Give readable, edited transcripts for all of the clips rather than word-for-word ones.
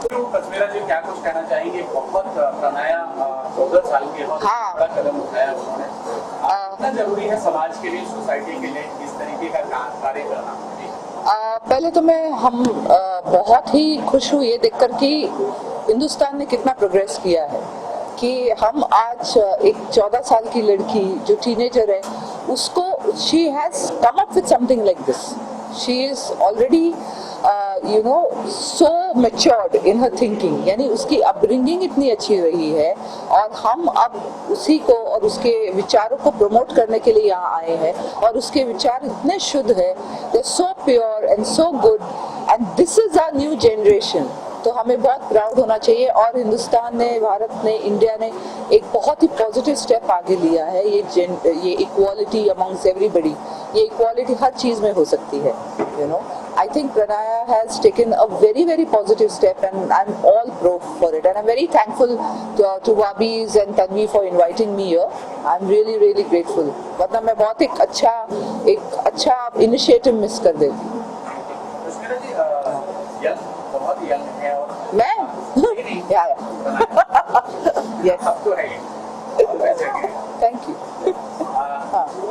कश्मीरा जी क्या कुछ कहना चाहेंगे? बहुत प्रणया 14 साल के बाद बड़ा कदम उठाया उन्होंने, कितना जरूरी है समाज के लिए, सोसाइटी के लिए इस तरीके का कार्य करना? पहले तो हम बहुत ही खुश हुए ये देखकर कि हिंदुस्तान ने कितना प्रोग्रेस किया है, कि हम आज एक 14 साल की लड़की जो टीनेजर है उसको she has come up with something like this. She is already so matured in her thinking, यानी उसकी अपब्रिंगिंग इतनी अच्छी रही है और हम अब उसी को और उसके विचारों को प्रमोट करने के लिए यहाँ आए हैं और उसके विचार इतने शुद्ध है, they are so pure and so good and this is our new generation. तो हमें बहुत प्राउड होना चाहिए और हिंदुस्तान ने, भारत ने, इंडिया ने एक बहुत ही पॉजिटिव स्टेप आगे लिया है। ये इक्वालिटी अमंग्स एवरीबडी, ये इक्वालिटी हर चीज़ में हो सकती है, I think Pranaya has taken a very, very positive step and I'm all pro for it and I'm very thankful to Wabis and Tanvi for inviting me here. I'm really, really grateful. वरना मैं बहुत एक अच्छा initiative miss कर देती। बहुत young है और मैं yes thank you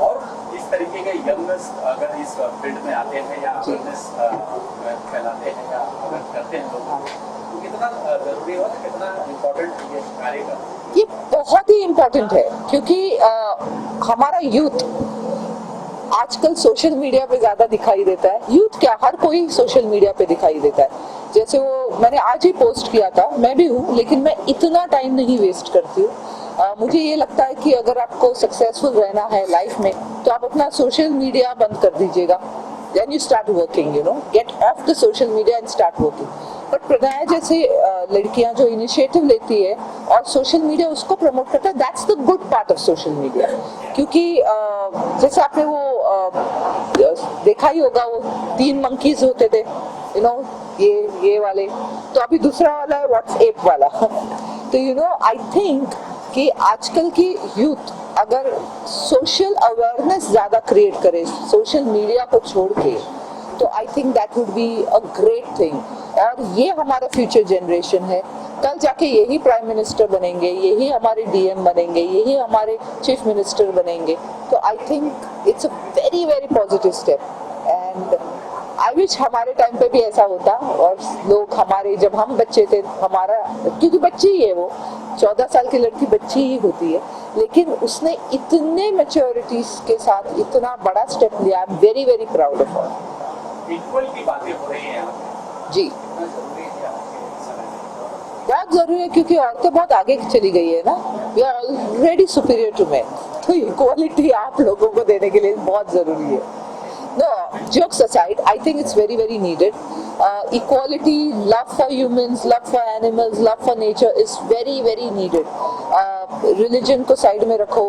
और इस तरीके के यंगर्स अगर इस फील्ड में आते हैं या अवेयरनेस फैलाते हैं या अगर करते हैं लोग, तो कितना जरूरी और कितना इम्पोर्टेंट ये कार्य करना? ये बहुत ही इम्पोर्टेंट है क्योंकि हमारा यूथ आजकल सोशल मीडिया पे ज्यादा दिखाई देता है। यूथ क्या, हर कोई सोशल मीडिया पे दिखाई देता है। जैसे वो मैंने आज ही पोस्ट किया था, मैं भी हूँ लेकिन मैं इतना टाइम नहीं वेस्ट करती हूँ। मुझे ये लगता है कि अगर आपको सक्सेसफुल रहना है लाइफ में तो आप अपना सोशल मीडिया बंद कर दीजिएगा, then you start working, get off the social media and start working. But Pranaya जैसे लड़कियां जो इनिशिएटिव लेती है और सोशल मीडिया उसको प्रमोट करता है, that's the good part of social media. क्योंकि जैसे आपने वो देखा ही होगा, वो 3 मंकीज होते थे, ये वाले, तो अभी दूसरा वाला है व्हाट्सएप वाला। तो आई थिंक कि आजकल की यूथ अगर सोशल अवेयरनेस ज्यादा क्रिएट करे सोशल मीडिया को छोड़ के, तो I think that would be a great thing. और ये हमारा फ्यूचर जनरेशन है, कल जाके यही प्राइम मिनिस्टर बनेंगे, यही हमारे डीएम बनेंगे, यही हमारे चीफ मिनिस्टर बनेंगे। तो आई think it's a very very positive step and I wish हमारे टाइम पे भी ऐसा होता और लोग हमारे, जब हम बच्चे थे, हमारा, क्योंकि बच्ची ही है वो, 14 साल की लड़की बच्ची ही होती है, लेकिन उसने इतने मैच्योरिटीज के साथ इतना बड़ा स्टेप लिया। I am very very proud of her. Equal की बातें हो रही हैं जी, बहुत जरूरी है क्योंकि औरतें बहुत आगे चली गई है ना, we are already superior to men, तो इक्वालिटी आप लोगों को देने के लिए बहुत जरूरी है। No, jokes aside, I think it's very, very needed. Equality, love for humans, love for animals, love for nature is very, very needed. Religion को साइड में रखो,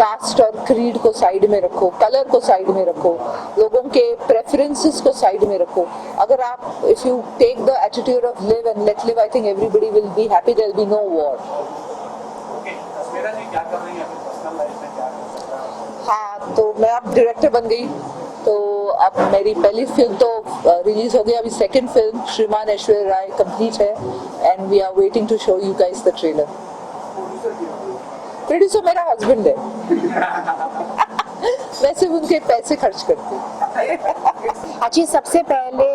कास्ट और क्रीड को साइड में रखो, कलर को साइड में रखो, लोगों के प्रेफरेंसेस को साइड में रखो। अगर आप, if you take the attitude of live and let live, I think everybody will be happy. There will be no war. Okay, Kashmira जी क्या कर रही हैं पर्सनल लाइफ में, क्या कर सकते हैं? हाँ, तो मैं अब डायरेक्टर बन गई, तो अब मेरी पहली फिल्म तो रिलीज हो गई, अभी second film Shriman Aishwarya Rai complete है and we are waiting to show you guys the trailer. Producer मेरा हस्बैंड है। मैं सिर्फ उनके पैसे खर्च करती हूँ। अच्छा, सबसे पहले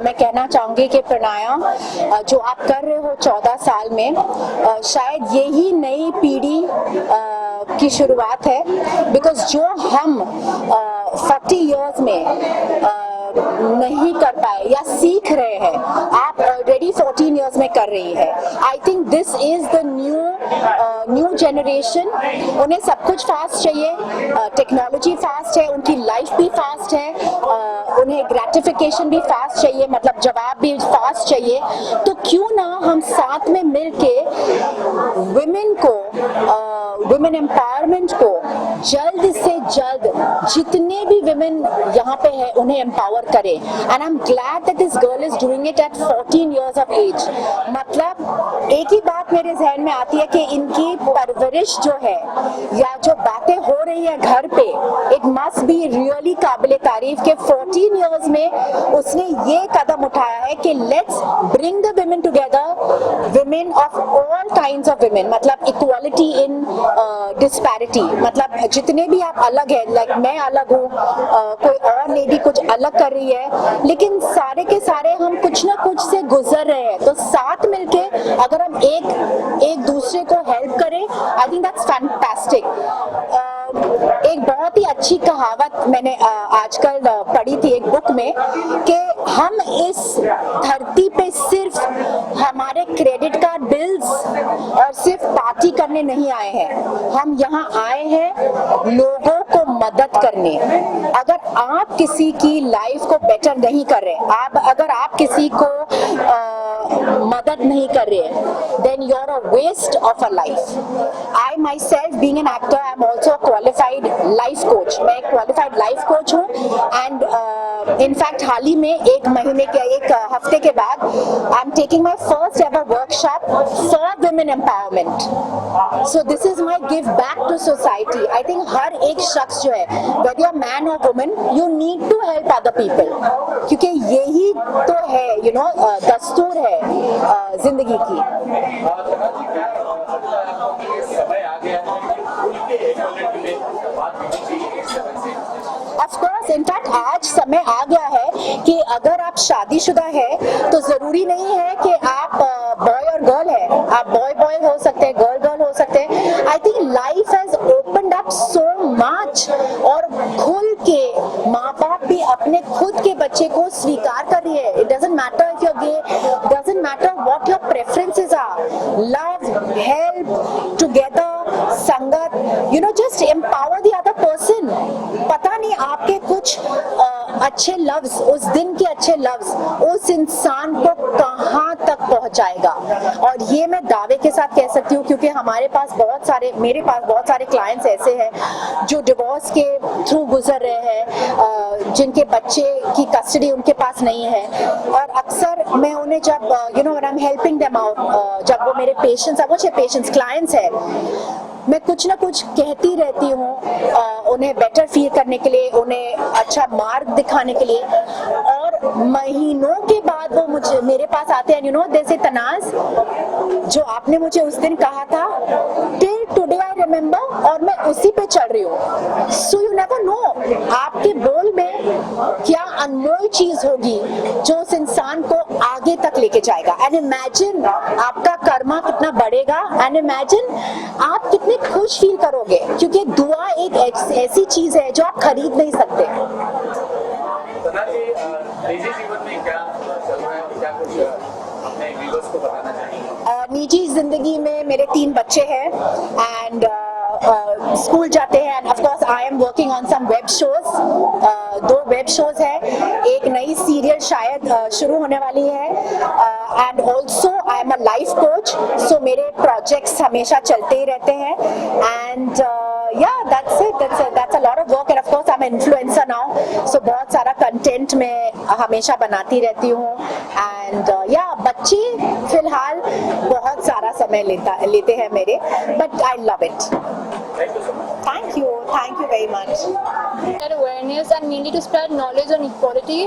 मैं कहना चाहूँगी कि प्रणया जो आप कर रहे हो 14 साल में, शायद यही नई पीढ़ी की शुरुआत है, बिकॉज जो हम 40 इयर्स में नहीं कर पाए या सीख रहे हैं, आप ऑलरेडी 14 इयर्स में कर रही है। I think this is the new generation. उन्हें सब कुछ फास्ट चाहिए, टेक्नोलॉजी फास्ट है, उनकी लाइफ भी फास्ट है, उन्हें ग्रेटिफिकेशन भी फास्ट चाहिए, मतलब जवाब भी फास्ट चाहिए। तो क्यों ना हम साथ में मिलके वुमेन एम्पावरमेंट को जल्द से जल्द जितने भी वुमेन यहाँ पे है उन्हें एम्पावर करें। And I am glad that this girl is doing it at 14 years years of age. मतलब एक ही बात मेरे जहन में आती है कि इनकी परवरिश जो है या जो बातें हो रही है घर पे, इट मस्ट बी रियली काबिले तारीफ के 14 years में उसने ये कदम उठाया है कि let's bring the women together, women of all kinds of women, मतलब equality in disparity, मतलब जितने भी आप अलग हैं, लाइक मैं अलग हूँ, कोई और लेडी कुछ अलग कर रही है, लेकिन सारे के सारे हम कुछ ना कुछ से गुजर रहे हैं, तो साथ मिलके अगर हम एक दूसरे को हेल्प करें, आई थिंक दैट्स फैंटास्टिक। एक बहुत ही अच्छी कहावत मैंने आजकल पढ़ी थी एक बुक में कि हम इस धरती पे सिर्फ हमारे क्रेडिट कार्ड बिल्स और सिर्फ पार्टी करने नहीं आए हैं, हम यहाँ आए हैं लोगों को मदद करने। अगर आप किसी की लाइफ को बेटर नहीं कर रहे, अगर आप किसी को मदद नहीं कर रहे हैं, then you're a waste of a life. I myself being an actor, I'm also a qualified life coach. मैं एक qualified life coach हूँ and in fact हाल ही में एक हफ्ते के बाद I'm taking my first ever workshop for women empowerment. So this is my give back to society. I think हर एक शख्स जो है, whether you're man or woman, you need to help other people. क्योंकि यही तो है, you know, दस्तूर है जिंदगी की। समय आ गया है उनके इक्वालिटी में बात होनी चाहिए इस तरह से। Of course, in fact, आज समय आ गया है कि अगर आप शादीशुदा है तो जरूरी नहीं है कि आप बॉय और गर्ल है, आप बॉय हो सकते हैं, गर्ल हो सकते हैं। I think life has opened up so much और खुल के माँ बाप भी अपने खुद के बच्चे को स्वीकार कर रही है। It doesn't matter if you are gay, doesn't matter what your preferences are, love, help, together, संगत, you know, just empower the other person. पता नहीं आपके कुछ अच्छे लफ्ज, उस दिन के अच्छे लफ्ज उस इंसान को कहाँ तक पहुँचाएगा। और ये मैं दावे के साथ कह सकती हूँ क्योंकि मेरे पास बहुत सारे क्लाइंट्स ऐसे हैं जो डिवोर्स के थ्रू गुजर रहे हैं, जिनके बच्चे की कस्टडी उनके पास नहीं है, और अक्सर मैं उन्हें जब when I am helping them out, जब वो मेरे पेशेंट्स क्लाइंट्स हैं, मैं कुछ ना कुछ कहती रहती हूँ उन्हें बेटर फील करने के लिए, उन्हें अच्छा मार्ग दिखाने के लिए, और महीनों के बाद वो मेरे पास आते हैं, यू नो, जैसे तनाज जो आपने मुझे उस दिन कहा था, टिल टुडे आई रिमेम्बर, और मैं उसी पे चल रही हूँ। सो यू नेवर नो आपके बोल में क्या अनमोल चीज होगी जो उस इंसान को आगे तक लेके जाएगा। एंड इमेजिन आपका कर्मा कितना बढ़ेगा, एंड इमेजिन आप कितने खुश फील करोगे, क्योंकि दुआ एक ऐसी चीज है जो आप खरीद नहीं सकते। निजी जीवन में क्या चल रहा है, क्या कुछ अपने व्यूअर्स को बताना चाहिए? निजी जिंदगी में मेरे 3 बच्चे हैं एंड स्कूल जाते हैं, and of course I am working on some web shows. 2 web shows है, एक नई सीरियल शायद शुरू होने वाली है, and also I am a life coach, so मेरे प्रोजेक्ट्स हमेशा चलते ही रहते हैं, and that's it, that's a lot of work, and of course I'm an influencer now, so बहुत सारा कंटेंट मैं हमेशा बनाती रहती हूँ, एंड बच्चे फिलहाल बहुत सारा समय लेते हैं मेरे, but I love it. Thank you very much. Spread awareness and mainly to spread knowledge on equality,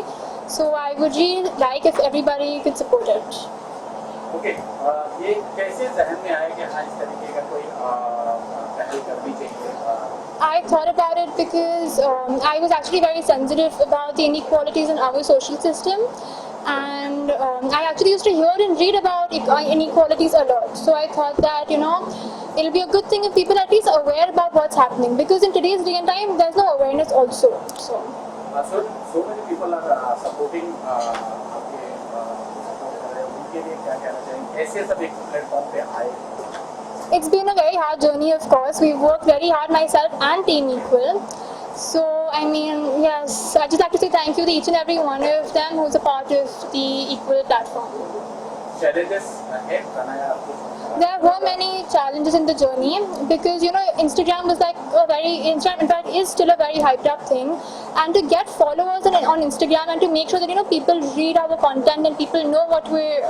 so I would really like if everybody could support it. Okay, ये कैसे जहन में आया कि हाँ इस तरीके का कोई पहल करनी चाहिए? I thought about it because I was actually very sensitive about the inequalities in our social system, and I actually used to hear and read about inequalities a lot. So I thought that, you know, it'll be a good thing if people are at least aware about what's happening, because in today's day and time there's no awareness also. So many people are supporting आपके support कर रहे हैं, उनके लिए क्या कहना चाहिए? ऐसे सब एक प्लेटफॉर्म पे आए। it's been a very hard journey, of course. We've worked very hard, myself and Team Equal. So, I mean, yes, I just have to say thank you to each and every one of them who's a part of the Equal platform. challenges है प्रणया आपको? There were many challenges in the journey because Instagram was Instagram in fact is still a very hyped up thing, and to get followers on Instagram and to make sure that people read our content and people know what we're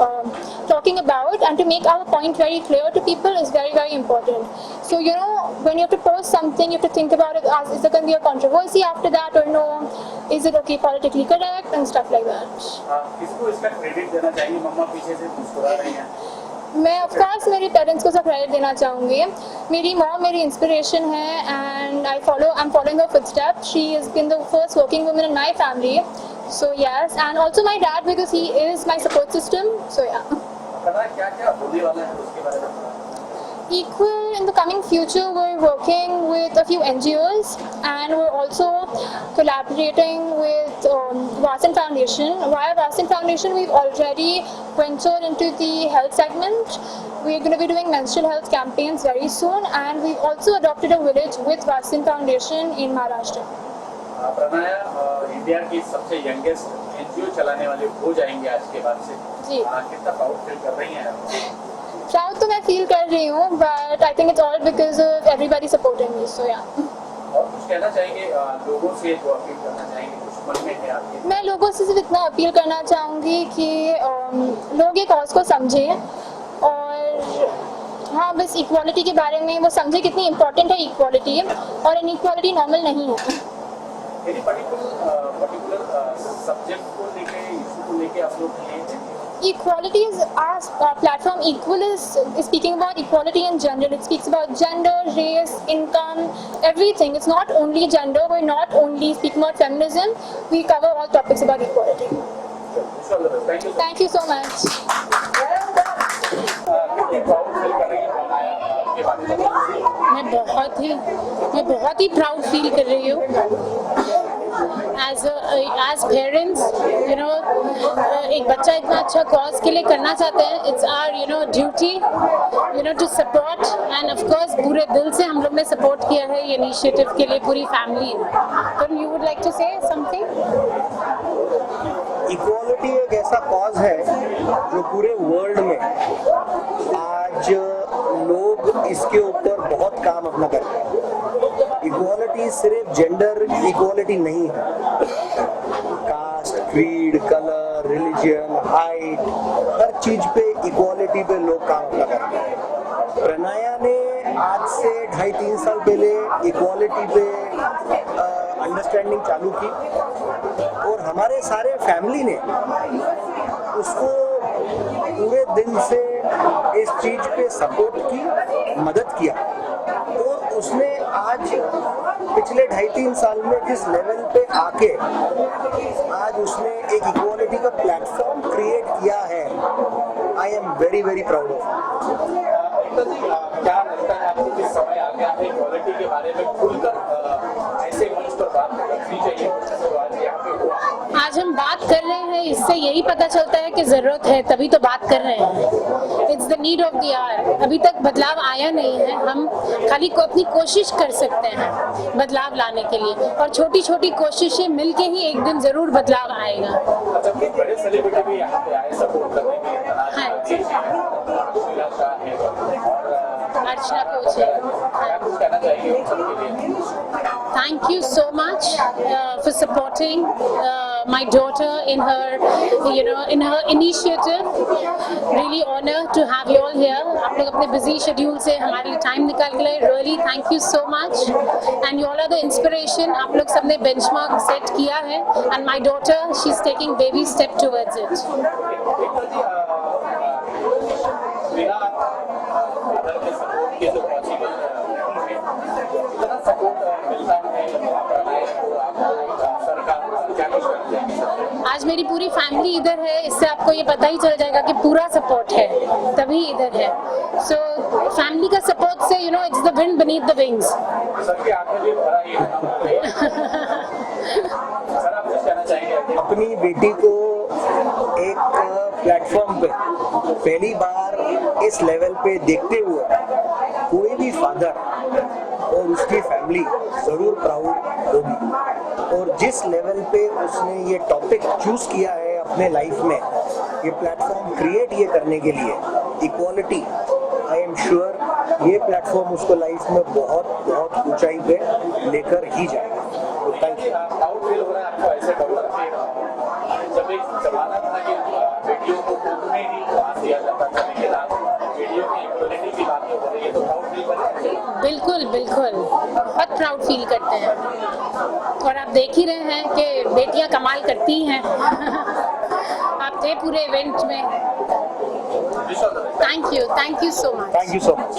talking about and to make our point very clear to people is very, very important. So when you have to post something, you have to think about it as is there going to be a controversy after that or no, is it okay politically correct and stuff like that. किसको इसका credit देना चाहिए? मम्मा पीछे से मुस्कुरा रही हैं। मैं ऑफ कोर्स मेरे पेरेंट्स को सब क्रेडिट देना चाहूँगी। मेरी मॉम मेरी इंस्पिरेशन है and I am following her footsteps. She is been the first working woman in my family, so yes, and also my dad because he is my support system, so yeah. क्या होने वाला है उसके बारे में? Equal, in the coming future, we're working with a few NGOs and we're also collaborating with Vasan Foundation. Via Vasan Foundation, we've already ventured into the health segment. We're going to be doing menstrual health campaigns very soon, and we've also adopted a village with Vasan Foundation in Maharashtra. Pranaya India की सबसे youngest NGO चलाने वाले हो जाएंगे आज के बाद से। जी। कितना प्राउड फील कर रही हैं आप? प्राउड तो मैं फील कर रही हूँ, but I think it's all because of everybody supporting me, so yeah. और कुछ कहना चाहेंगे लोगों से, जो अपील करना चाहेंगे कुछ मन में है आपके? मैं लोगों से सिर्फ इतना अपील करना चाहूँगी कि लोग ये कॉज को समझें और हाँ, बस इक्वालिटी के बारे में वो समझे कितनी इम्पोर्टेंट है इक्वालिटी, और इनइक्वालिटी नॉर्मल नहीं है। एनी पर्टिकुलर सब्जेक्ट को लेके, इशू को लेके आप लोग Equality is our platform. Equal is speaking about equality in general. It speaks about gender, race, income, everything. It's not only gender. We're not only speaking about feminism. We cover all topics about equality. Thank you so much. मैं बहुत ही proud feel कर रही हूँ as parents, एक बच्चा इतना अच्छा cause के लिए करना चाहते हैं, it's our duty to support, and of course पूरे दिल से हम लोग ने सपोर्ट किया है ये इनिशिएटिव के लिए, पूरी फैमिली ने। तो you would like to say something? Equality एक ऐसा कॉज है जो पूरे वर्ल्ड में आज लोग इसके ऊपर बहुत काम अपना कर रहे हैं। इक्वालिटी सिर्फ जेंडर इक्वालिटी नहीं है, caste, creed, colour, religion, height, हर चीज पे इक्वालिटी पे लोग काम अपना कर रहे हैं। प्रणया ने आज से 2.5-3 साल पहले इक्वालिटी पे अंडरस्टैंडिंग चालू की और हमारे सारे फैमिली ने उसको पूरे दिन से इस चीज पे सपोर्ट की, मदद किया, और उसने आज पिछले 2.5-3 साल में जिस लेवल पे आके आज उसने एक इक्वालिटी का प्लेटफॉर्म क्रिएट किया है, I am very very proud of. क्या लगता है आपको जिस समय आ गया है इक्वालिटी के बारे में खुलकर ऐसे मंच पर बात करनी चाहिए, तो आज यहाँ पे हुआ? आज हम बात कर रहे हैं, इससे यही पता चलता है कि जरूरत है, तभी तो बात कर रहे हैं। It's the need of the hour. अभी तक बदलाव आया नहीं है, हम खाली अपनी कोशिश कर सकते हैं बदलाव लाने के लिए, और छोटी छोटी कोशिशें मिलके ही एक दिन जरूर बदलाव आएगा। अच्छा, कुछ बड़े सेलिब्रिटी भी यहाँ पे आए सपोर्ट करने के लिए? हाँ, और अर्चना कोच है। कुछ कहना चाहिए उन सबके लिए? Thank you so much for supporting my daughter in her initiative. Really honored to have you all here. आप लोग अपने busy schedule से हमारी time निकाल के लाए. Really thank you so much. And you all are the inspiration. आप लोग सबने benchmark set किया है. And my daughter, she's taking baby step towards it. बिना अदर के सपोर्ट के जो पॉसिबल कितना सपोर्ट मिलता है सरकार क्या कुछ करती है? आज मेरी पूरी फैमिली इधर है, इससे आपको ये पता ही चल जाएगा कि पूरा सपोर्ट है, तभी इधर है। सो फैमिली का सपोर्ट से it's the wind beneath the wings. सबकी आंखें भी भरा ही सर, आप कुछ कहना चाहेंगे? अपनी बेटी को एक प्लेटफॉर्म पे पहली बार इस लेवल पे देखते हुए कोई भी फादर और उसकी फैमिली जरूर प्राउड होगी, और जिस लेवल पे उसने ये टॉपिक चूज किया है अपने लाइफ में, ये प्लेटफॉर्म क्रिएट ये करने के लिए इक्वालिटी, आई एम श्योर ये प्लेटफॉर्म उसको लाइफ में बहुत बहुत ऊंचाई पे लेकर ही जाएगा। तो थैंक यू। प्राउड फील हो रहा है आपको ऐसे डॉक्टर के, जब एक जमाना था कि बेटियों को कोर्ट में ही बात दिया जाता था, लेकिन आज बेटियों की इक्वलिटी की बातें हो रही है, तो प्राउड फील कर रहे हैं? बिल्कुल बिल्कुल, बहुत प्राउड फील करते हैं। और आप देख ही रहे हैं कि बेटियां कमाल करती हैं। आप थे पूरे इवेंट में। Thank you so much. Thank you so much.